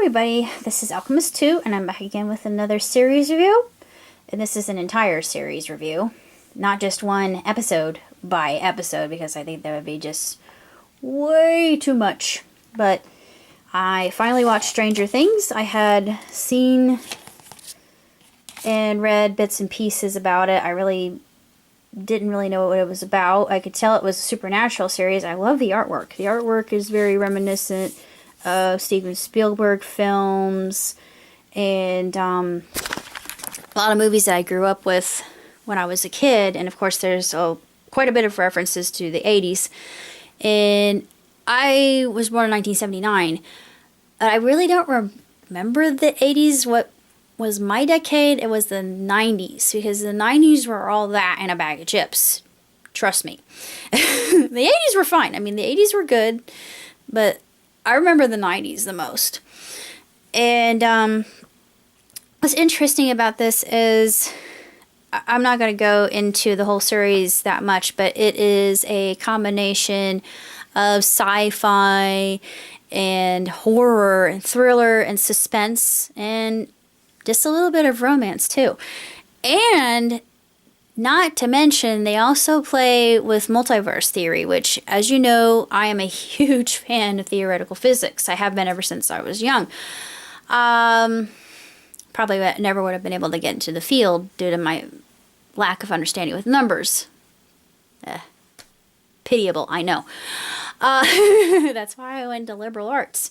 everybody, this is Alchemist2, and I'm back again with another series review. And this is an entire series review, not just one episode by episode, because I think that would be just way too much. But I finally watched Stranger Things. I had seen and read bits and pieces about it. I really didn't really know what it was about. I could tell it was a supernatural series. I love the artwork. The artwork is very reminiscent of Steven Spielberg films and a lot of movies that I grew up with when I was a kid. And of course there's quite a bit of references to the 80s. And I was born in 1979. I really don't remember the 80s. What was my decade? It was the 90s, because the 90s were all that and a bag of chips. Trust me. The 80s were fine. I mean, the 80s were good, but I remember the 90s the most. And what's interesting about this is, I'm not going to go into the whole series that much, but it is a combination of sci-fi and horror and thriller and suspense and just a little bit of romance too. And not to mention, they also play with multiverse theory, which, as you know, I am a huge fan of theoretical physics. I have been ever since I was young. Probably never would have been able to get into the field due to my lack of understanding with numbers. Pitiable, I know. That's why I went to liberal arts.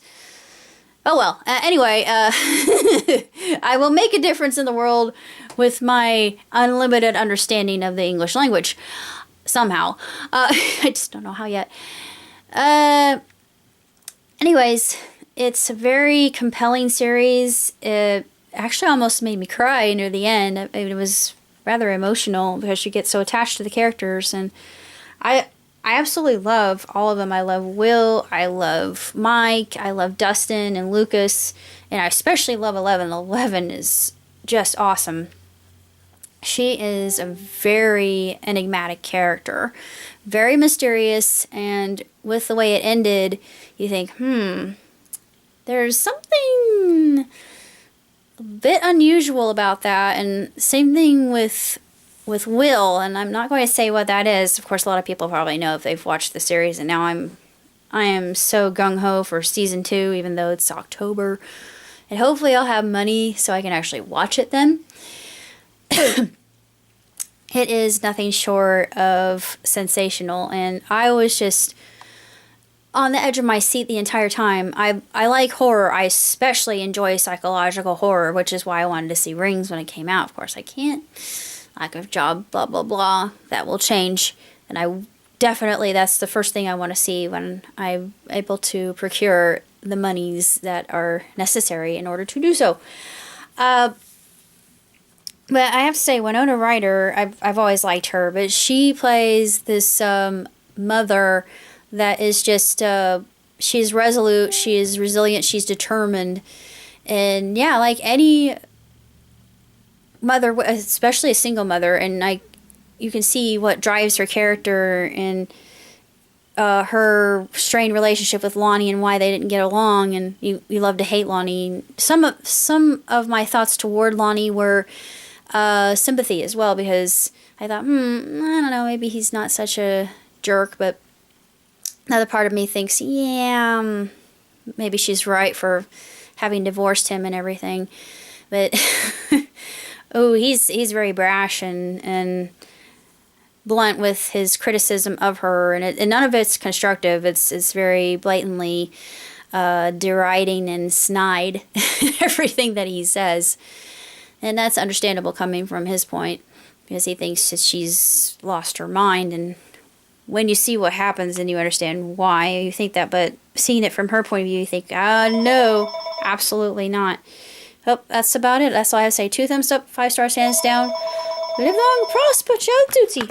Oh well, anyway, I will make a difference in the world with my unlimited understanding of the English language. Somehow. I just don't know how yet. Anyways, it's a very compelling series. It actually almost made me cry near the end. It was rather emotional because you get so attached to the characters, and I absolutely love all of them. I love Will, I love Mike, I love Dustin and Lucas, and I especially love Eleven. Eleven is just awesome. She is a very enigmatic character, very mysterious, and with the way it ended, you think, there's something a bit unusual about that. And same thing with Will, and I'm not going to say what that is. Of course, a lot of people probably know if they've watched the series, and now I am so gung-ho for season 2, even though it's October. And hopefully I'll have money so I can actually watch it then. It is nothing short of sensational, and I was just on the edge of my seat the entire time. I like horror. I especially enjoy psychological horror, which is why I wanted to see Rings when it came out. Of course, I can't. Lack of job, blah, blah, blah. That will change. And that's the first thing I want to see when I'm able to procure the monies that are necessary in order to do so. But I have to say, Winona Ryder, I've always liked her, but she plays this mother that is just, she's resolute, she is resilient, she's determined. And yeah, like any mother, especially a single mother, and you can see what drives her character and her strained relationship with Lonnie and why they didn't get along, and you love to hate Lonnie. Some of my thoughts toward Lonnie were sympathy as well, because I thought, I don't know, maybe he's not such a jerk, but another part of me thinks, yeah, maybe she's right for having divorced him and everything, but oh, he's very brash and blunt with his criticism of her, and none of it's constructive. It's very blatantly deriding and snide everything that he says, and that's understandable coming from his point, because he thinks that she's lost her mind. And when you see what happens, then you understand why you think that. But seeing it from her point of view, you think, no, absolutely not. Oh, that's about it. That's all I have to say. 2 thumbs up, 5 stars, hands down. Live long, prosper, ciao tutti.